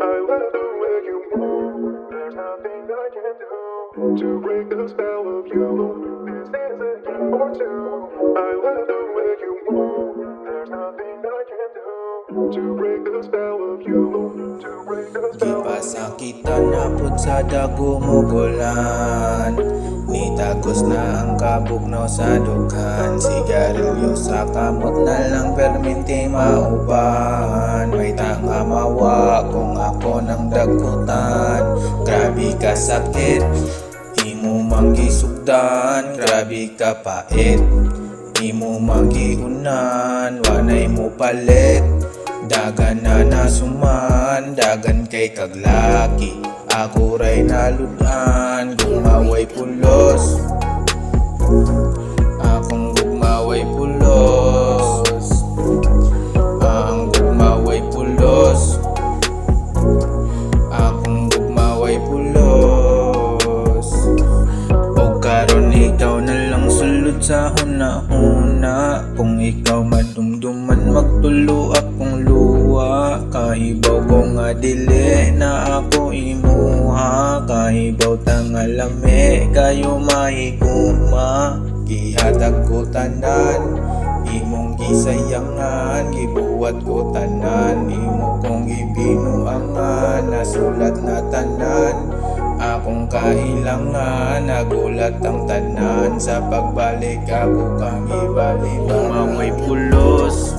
I love the way you move. There's nothing I can do to break the spell of you. This is a game for two. I love the way you move. There's nothing I can do to break the spell of you. To break the Di spell pa of you. sakita na pud sa dagumugulan. Ni tagos na ang kabugnaw sa dughan. Sigarilyo sa kamot na lang perminti mauban. May tanga mawa kung ako nang dagutan. Grabe ka sakit, imo manggisugdan. Grabe ka pait, imo manggiunan. Wanay mo palit, dagan na nasuman. Dagan kay kaglaki, ako ray naludan. Gumaway pulos, akong gumaway pulos. Ang gumaway pulos, akong gumaway pulos. O karon ikaw na lang sulod sa huna-huna. Kung ikaw madumduman magtulo akong luwa. Kahibaw ko nga dili na ako imuha. Kahibaw tanga lami kayo mahiguma. Gihatag ko tanan, imong gisayangan. Gibuwat ko tanan, imo kong ibinuangan. Nasulat na tanan, akong kailangan. Nagulat ang tanan, sa pagbalik ako kang ibalik. Umaway pulos,